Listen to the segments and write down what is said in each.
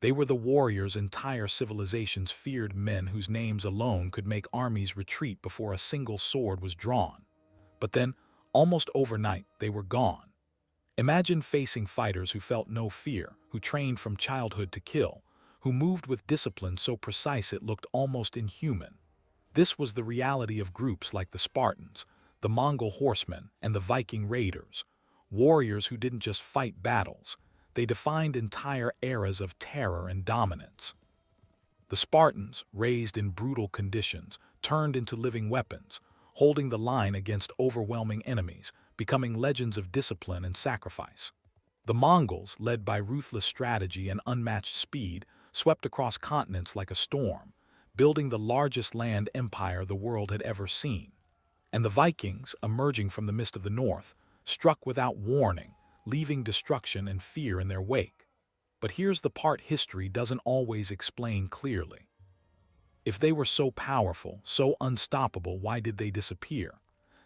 They were the warriors entire civilizations feared, men whose names alone could make armies retreat before a single sword was drawn. But then, almost overnight, they were gone. Imagine facing fighters who felt no fear, who trained from childhood to kill, who moved with discipline so precise it looked almost inhuman. This was the reality of groups like the Spartans, the Mongol horsemen, and the Viking raiders, warriors who didn't just fight battles, they defined entire eras of terror and dominance. The Spartans, raised in brutal conditions, turned into living weapons, holding the line against overwhelming enemies, becoming legends of discipline and sacrifice. The Mongols, led by ruthless strategy and unmatched speed, swept across continents like a storm, building the largest land empire the world had ever seen. And the Vikings, emerging from the mist of the north, struck without warning, leaving destruction and fear in their wake. But here's the part history doesn't always explain clearly. If they were so powerful, so unstoppable, why did they disappear?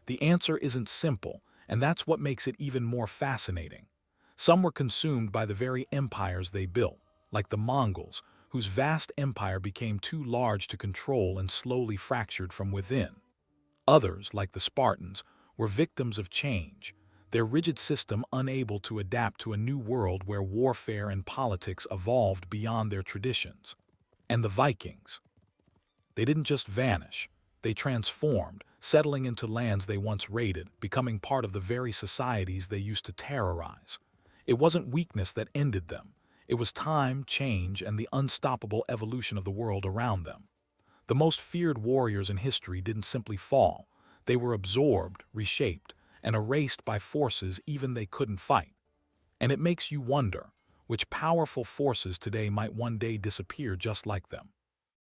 The answer isn't simple, and that's what makes it even more fascinating. Some were consumed by the very empires they built, like the Mongols, whose vast empire became too large to control and slowly fractured from within. Others, like the Spartans, were victims of change, their rigid system unable to adapt to a new world where warfare and politics evolved beyond their traditions. And the Vikings, they didn't just vanish, they transformed, settling into lands they once raided, becoming part of the very societies they used to terrorize. It wasn't weakness that ended them, it was time, change, and the unstoppable evolution of the world around them. The most feared warriors in history didn't simply fall, they were absorbed, reshaped, and erased by forces even they couldn't fight. And it makes you wonder, which powerful forces today might one day disappear just like them?